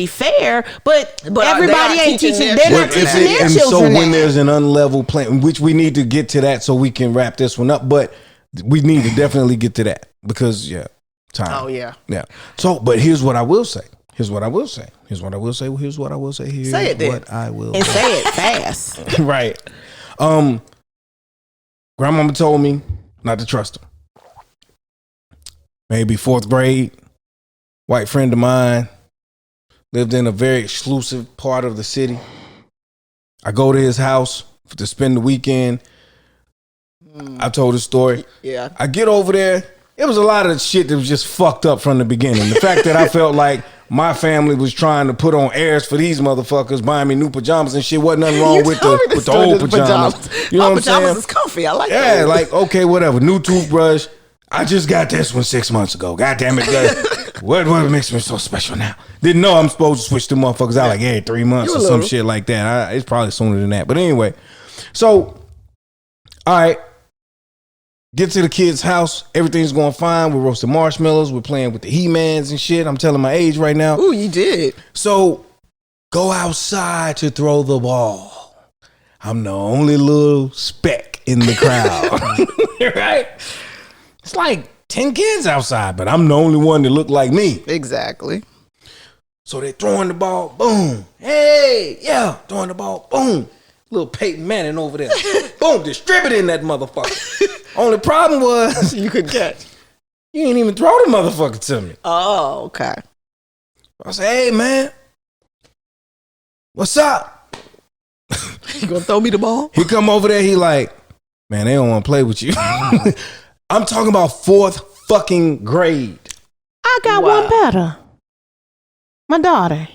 fair, but everybody ain't teaching. They're not teaching their children. So when there's an unlevel playing, which we need to get to that so we can wrap this one up, but we need to definitely get to that because time. Oh yeah. Yeah. So, but here's what I will say. Say it then. And say it fast. Right. Grandmama told me not to trust him. Maybe 4th grade, white friend of mine, lived in a very exclusive part of the city. I go to his house to spend the weekend. I told his story. Yeah. I get over there. It was a lot of shit that was just fucked up from the beginning. The fact that I felt like my family was trying to put on airs for these motherfuckers, buying me new pajamas and shit. Wasn't nothing wrong with the old pajamas. You know what I'm saying? My pajamas is comfy. I like that. Yeah, like, okay, whatever. New toothbrush. I just got this one 6 months ago. God damn it. What makes me so special now? Didn't know I'm supposed to switch the motherfuckers out like every 3 months or some shit like that. It's probably sooner than that. But anyway, so, all right. Get to the kid's house. Everything's going fine. We're roasting marshmallows. We're playing with the He-Mans and shit. I'm telling my age right now. Ooh, you did. So, go outside to throw the ball. I'm the only little speck in the crowd. Right? It's like 10 kids outside, but I'm the only one that look like me. Exactly. So they're throwing the ball. Boom. Hey, yeah. Throwing the ball. Boom. Little Peyton Manning over there. Boom. Distributing that motherfucker. Only problem was you could catch. You ain't even throw the motherfucker to me. Oh, okay. I said, hey, man. What's up? You gonna throw me the ball? He come over there. He like, man, they don't want to play with you. I'm talking about 4th fucking grade. I got one better. My daughter,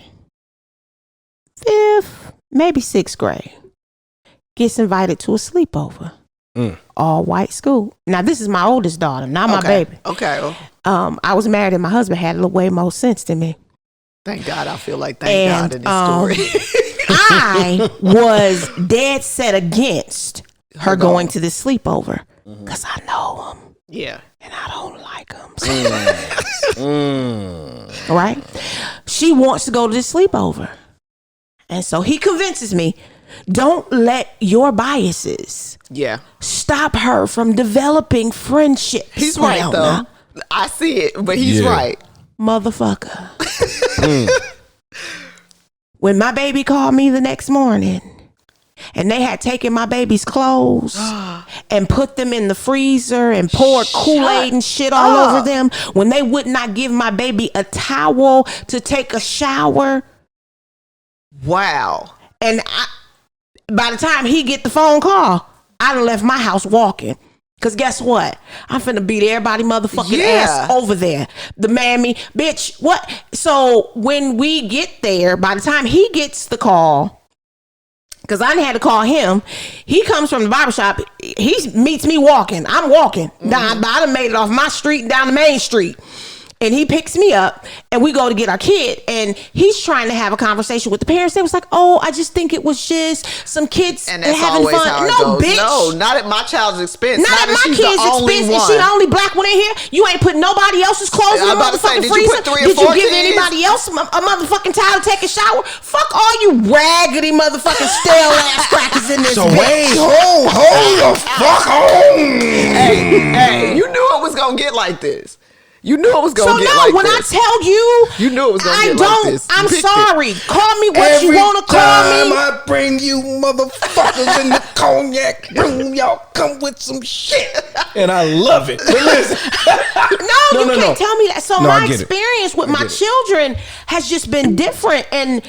5th, maybe 6th grade, gets invited to a sleepover. All white school. Now, this is my oldest daughter, not my baby. Okay. I was married and my husband had a little way more sense than me. Thank God. I feel like thank God in this story. I was dead set against her going to this sleepover because I know him. Yeah. And I don't like him. Right? She wants to go to this sleepover. And so he convinces me, don't let your biases stop her from developing friendships. He's right, though. I see it, but he's right. Motherfucker. When my baby called me the next morning and they had taken my baby's clothes and put them in the freezer and poured Kool-Aid and shit all over them, when they would not give my baby a towel to take a shower. Wow. And by the time he get the phone call, I done left my house walking. Cause guess what? I'm finna beat everybody motherfucking ass over there. The mammy, bitch, what? So when we get there, by the time he gets the call, cause I had to call him, he comes from the barbershop. He meets me walking. I'm walking. I done made it off my street and down the main street. And he picks me up and we go to get our kid. And he's trying to have a conversation with the parents. They was like, oh, I just think it was just some kids and that's having always fun. How it no, goes. bitch. No, not at my child's expense. Not at my kid's expense. And she the only black one in here. You ain't put nobody else's clothes in the motherfucking freezer. Did you give anybody else a motherfucking towel to take a shower? Fuck all you raggedy motherfucking stale ass crackers in this So bitch. wait, hold the fuck on. Hey, you knew it was gonna get like this. You knew it was going to get like this. So no, when I tell you knew it was going to get like this. I'm sorry. Call me what you want to call me. Every time I bring you motherfuckers in the cognac room, y'all come with some shit. And I love it. But listen. No, you can't tell me that. So my experience with my children has just been different. And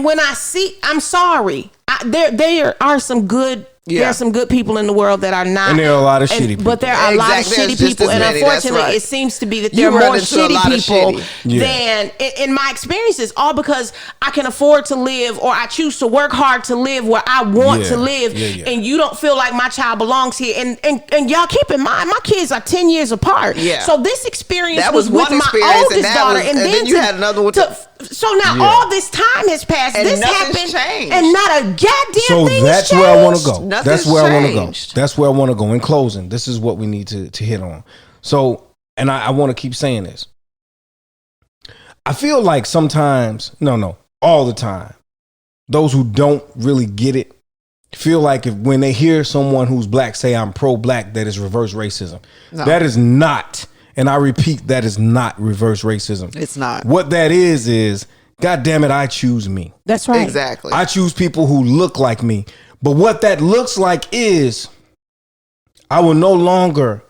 when I see, I'm sorry. There are some good. There are some good people in the world that are not. And there are a lot of shitty people. But there are a lot of shitty people. And unfortunately, it seems to be that there are more shitty people than, in my experiences, all because I can afford to live or I choose to work hard to live where I want to live. And you don't feel like my child belongs here. And y'all keep in mind, my kids are 10 years apart. So this experience was with my oldest daughter. And then you had another one. So now all this time has passed. And this happened. Changed. And not a goddamn thing has changed. So that's where I want to go. Nothing's That's where changed. I want to go. That's where I want to go. In closing, this is what we need to hit on. So, and I want to keep saying this. I feel like sometimes, all the time, those who don't really get it feel like when they hear someone who's black say I'm pro-black, that is reverse racism. No. That is not, and I repeat, that is not reverse racism. It's not. What that is, God damn it, I choose me. That's right. Exactly. I choose people who look like me. But what that looks like is I will no longer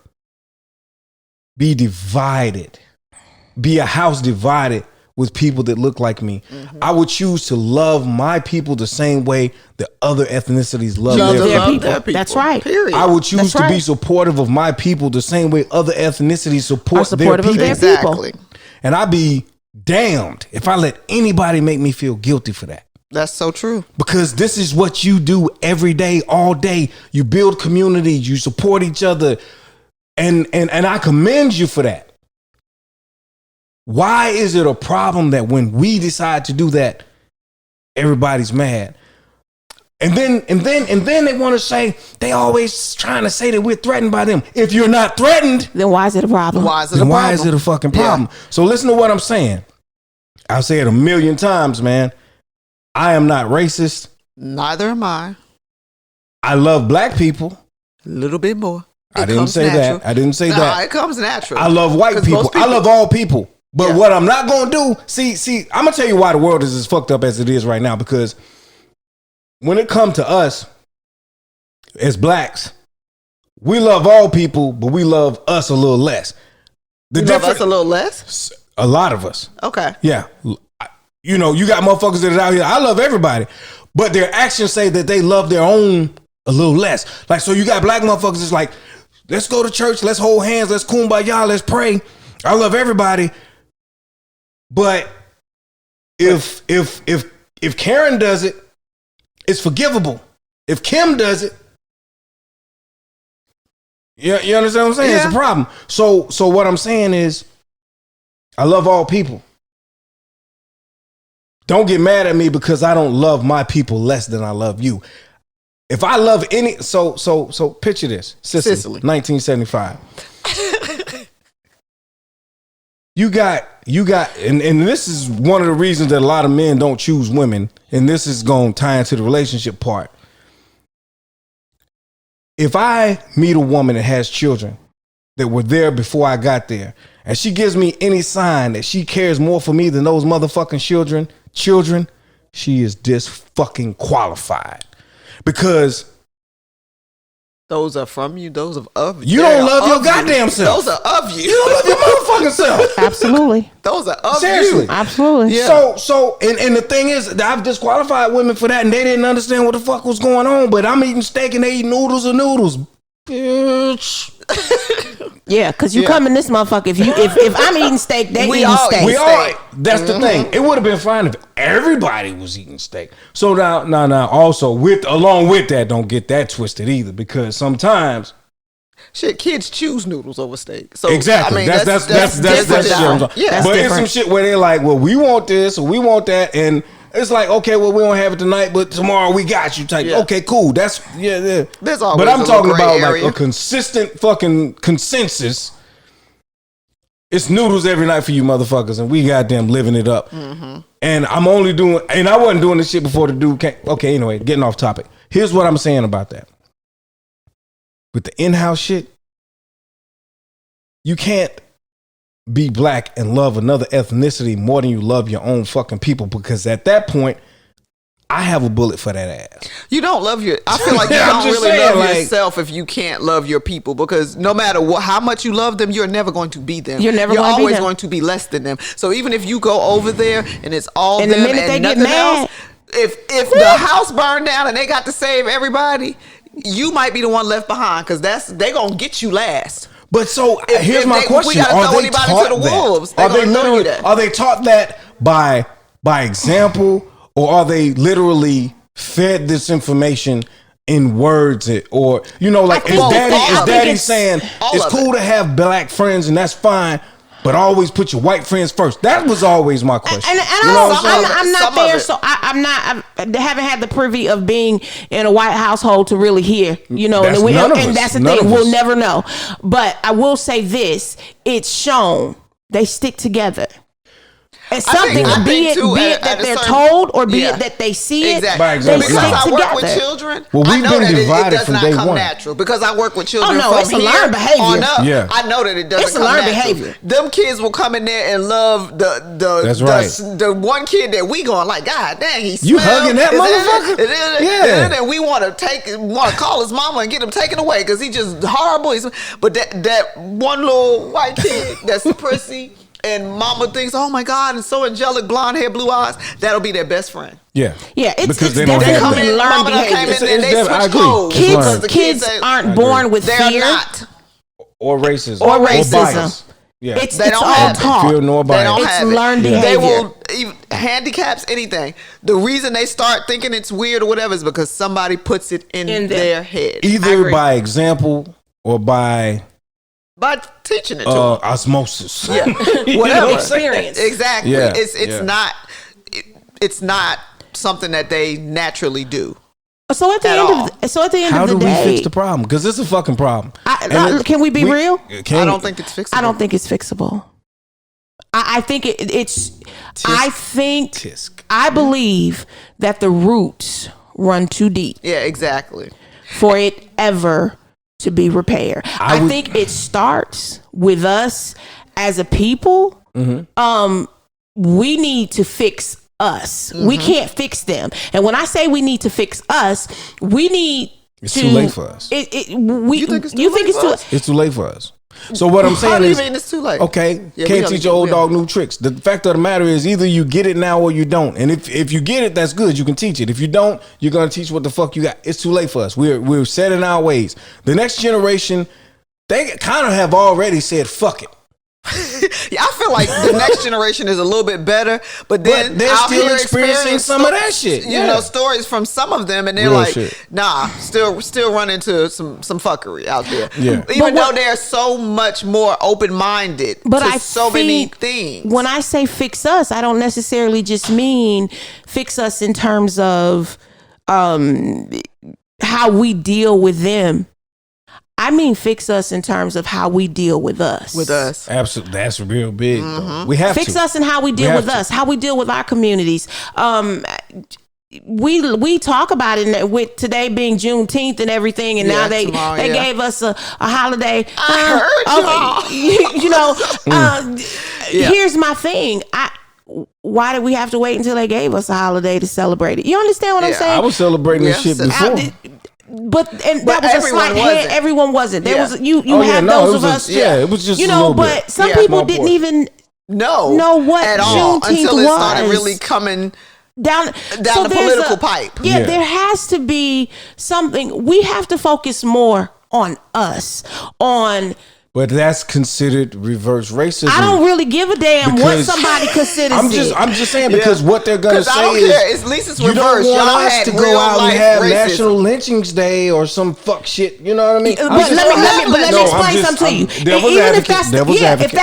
be divided, be a house divided with people that look like me. Mm-hmm. I would choose to love my people the same way that other ethnicities love their people. That's right. Period. I would choose to be supportive of my people the same way other ethnicities support their people. Exactly. And I'd be damned if I let anybody make me feel guilty for that. That's so true. Because this is what you do every day, all day. You build communities, you support each other. And I commend you for that. Why is it a problem that when we decide to do that, everybody's mad? And then they want to say, they always trying to say that we're threatened by them. If you're not threatened, then why is it a problem? Why is it a fucking problem? Yeah. So listen to what I'm saying. I'll say it a million times, man. I am not racist. Neither am I. I love black people. A little bit more. I didn't say that. I didn't say that. It comes natural. I love white people. I love all people. But what I'm not going to do, see, I'm going to tell you why the world is as fucked up as it is right now. Because when it comes to us as blacks, we love all people, but we love us a little less. You love us a little less? A lot of us. Okay. Yeah. You know, you got motherfuckers that are out here. I love everybody. But their actions say that they love their own a little less. Like, so you got black motherfuckers that's like, let's go to church, let's hold hands, let's kumbaya, let's pray. I love everybody. But if Karen does it, it's forgivable. If Kim does it, you understand what I'm saying? Yeah. It's a problem. So what I'm saying is, I love all people. Don't get mad at me because I don't love my people less than I love you. If I love any, so picture this, Sicily. 1975. You got, and this is one of the reasons that a lot of men don't choose women, and this is going to tie into the relationship part. If I meet a woman that has children that were there before I got there, and she gives me any sign that she cares more for me than those motherfucking children, she is fucking qualified. Because those are from you. Those are of you. You don't love your goddamn self. Those are of you. You don't love your motherfucking self. Absolutely. Those are of Seriously. you. Absolutely. Yeah. So, and the thing is, I've disqualified women for that, and they didn't understand what the fuck was going on. But I'm eating steak and they eat noodles and noodles, bitch. Yeah, because you come in this motherfucker. If I'm eating steak, they eating steak. We all. That's the thing. It would have been fine if everybody was eating steak. So now, also along with that, don't get that twisted either, because sometimes shit, kids choose noodles over steak. So exactly, I mean, that's shit. Yeah, but it's some shit where they're like, well, we want this or we want that, and it's like, okay, well, we don't have it tonight, but tomorrow we got you. Type. Yeah. Okay, cool. That's yeah. There's always but I'm talking about area. Like a consistent fucking consensus. It's noodles every night for you motherfuckers, and we goddamn living it up. Mm-hmm. And I'm only doing, and I wasn't doing this shit before the dude came. Okay, anyway, getting off topic. Here's what I'm saying about that. With the in-house shit, you can't be black and love another ethnicity more than you love your own fucking people, because at that point, I have a bullet for that ass. You don't love I feel like you don't really love yourself if you can't love your people, because no matter how much you love them, you're never going to be them. You're always going to be less than them. So even if you go over there and it's all and them the minute and they nothing get mad, else, if the house burned down and they got to save everybody, you might be the one left behind, because they gonna get you last. But so here's my question: Are they taught that? Are they taught that by example, or are they literally fed this information in words, or like is daddy saying it's cool to have black friends and that's fine, but always put your white friends first? That was always my question. And I'm not there, so I haven't had the privy of being in a white household to really hear, and that's the thing. We'll never know. But I will say this: it's shown they stick together. It's something, be it that they're told, or be it that they see it. Exactly. They stick because I together. work with children, well, we've been divided it does from not day come one. natural, because I work with children it's from a here learned behavior. on up. Yeah. I know that it doesn't It's a come learned natural. behavior. Them kids will come in there and love the one kid that we going like, God dang, he smells. You hugging that motherfucker? Yeah. And we want to call his mama and get him taken away because he just horrible. But that one little white kid that's prissy, and mama thinks, oh my God, and so angelic, blonde hair, blue eyes, that'll be their best friend. Yeah. It's because they definitely don't have in learned behavior. And they switch codes. Kids aren't born with fear. They're not. Or racism. Or bias. Yeah. It's all taught. Fear nor bias. They don't it's have learned it. behavior. They will handicaps anything. The reason they start thinking it's weird or whatever is because somebody puts it in their head. Either by example or by by teaching it to them. Osmosis. Yeah, You know whatever. what I'm saying? Experience. Exactly. Yeah, It's not something that they naturally do. So at the end How of the do we day, fix the problem? Because it's a fucking problem. can we be real? I don't think it's fixable. I don't think it's fixable. I think it's. I believe that the roots run too deep. Yeah, exactly. For it ever to be repaired, I think it starts with us as a people. Mm-hmm. We need to fix us. Mm-hmm. We can't fix them. And when I say we need to fix us, we need it's too late for us. You think it's too late? It's too late for us. So what I'm saying is, how do you mean it's too late? Okay, can't teach your old dog new tricks. The fact of the matter is, either you get it now or you don't. And if you get it, that's good. You can teach it. If you don't, you're gonna teach what the fuck you got. It's too late for us. We're set in our ways. The next generation, they kind of have already said fuck it. Yeah, I feel like the next generation is a little bit better, but then they're still experiencing some of that shit. You know, stories from some of them, and they're real like, shit. nah, still run into some fuckery out there. Yeah. Even though they're so much more open minded to so many things. When I say fix us, I don't necessarily just mean fix us in terms of how we deal with them. I mean, fix us in terms of how we deal with us. Absolutely, that's real big. Mm-hmm. We have fix to us in how we deal with us, how we deal with our communities. We talk about it with today being Juneteenth and everything, and now they gave us a holiday. Here's my thing. Why did we have to wait until they gave us a holiday to celebrate it? You understand what I'm saying? I was celebrating this shit before. But that was a slight hand. Everyone wasn't. There was you had those of us. It was just but some people didn't even know what at all Juneteenth until it was. started really coming down the political pipe. Yeah, there has to be something. We have to focus more on us, But that's considered reverse racism. I don't really give a damn what somebody considers. I'm just saying because what they're gonna say is, at least it's reverse. You don't want Y'all us to go out and have National Lynchings Day or some fuck shit. You know what I mean? But let me explain something to you. Even if that's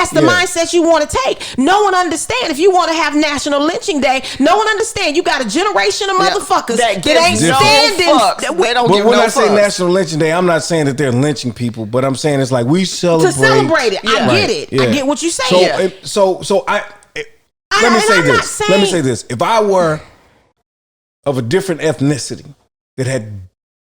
the mindset you want to take, no one understand. If you want to have National Lynching Day, no one understand. You got a generation of motherfuckers that ain't standing. But when I say National Lynching Day, I'm not saying that they're lynching people, but I'm saying it's like we celebrate. To celebrate it. I get it. I get what you're saying. So let me say this. If I were of a different ethnicity that had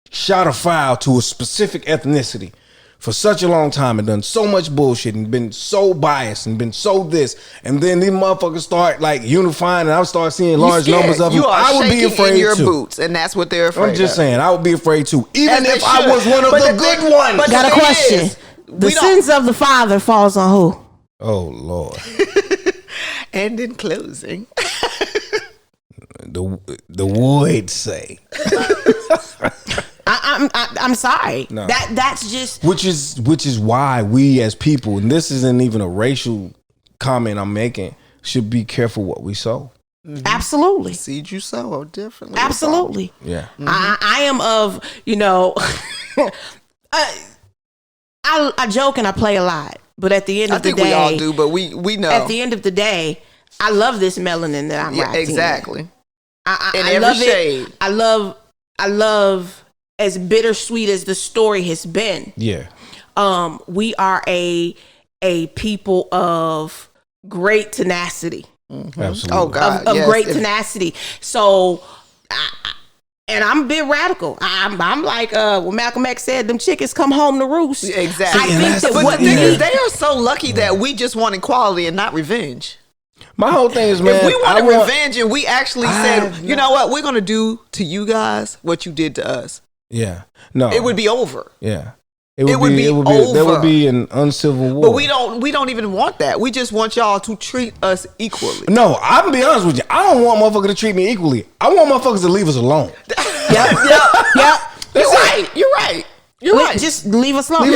shot a file to a specific ethnicity for such a long time and done so much bullshit and been so biased and been so this, and then these motherfuckers start like unifying and I start seeing large numbers of them, I would be afraid in your too. Boots, and that's what they're afraid of. I'm just saying, I would be afraid too. Even if I was one of the good ones. But got a question. The sins of the father falls on who? Oh, Lord. And in closing, the would say. I'm sorry. No. That's just which is why we as people, and this isn't even a racial comment I'm making, should be careful what we sow. Mm-hmm. Absolutely. Seed you sow are differently. Absolutely. Yeah. Mm-hmm. I am of I joke and I play a lot, but at the end of the day, I think we all do, but we know. At the end of the day, I love this melanin that I'm rocking. Exactly. I love shade. I love as bittersweet as the story has been. Yeah. We are a people of great tenacity. Mm-hmm. Absolutely. Oh God. Of great tenacity. So and I'm a bit radical. I'm like what Malcolm X said, them chickens come home to roost. Exactly. I think that but the thing is, they are so lucky that we just want equality and not revenge. My whole thing is, man, if we wanted revenge and we actually said, you know what, we're gonna do to you guys what you did to us. Yeah. No. It would be over. Yeah. It would be over. There would be an uncivil war. But we don't even want that. We just want y'all to treat us equally. No, I'm gonna be honest with you. I don't want motherfuckers to treat me equally. I want motherfuckers to leave us alone. Yep. You're right. You're right. Just leave us alone.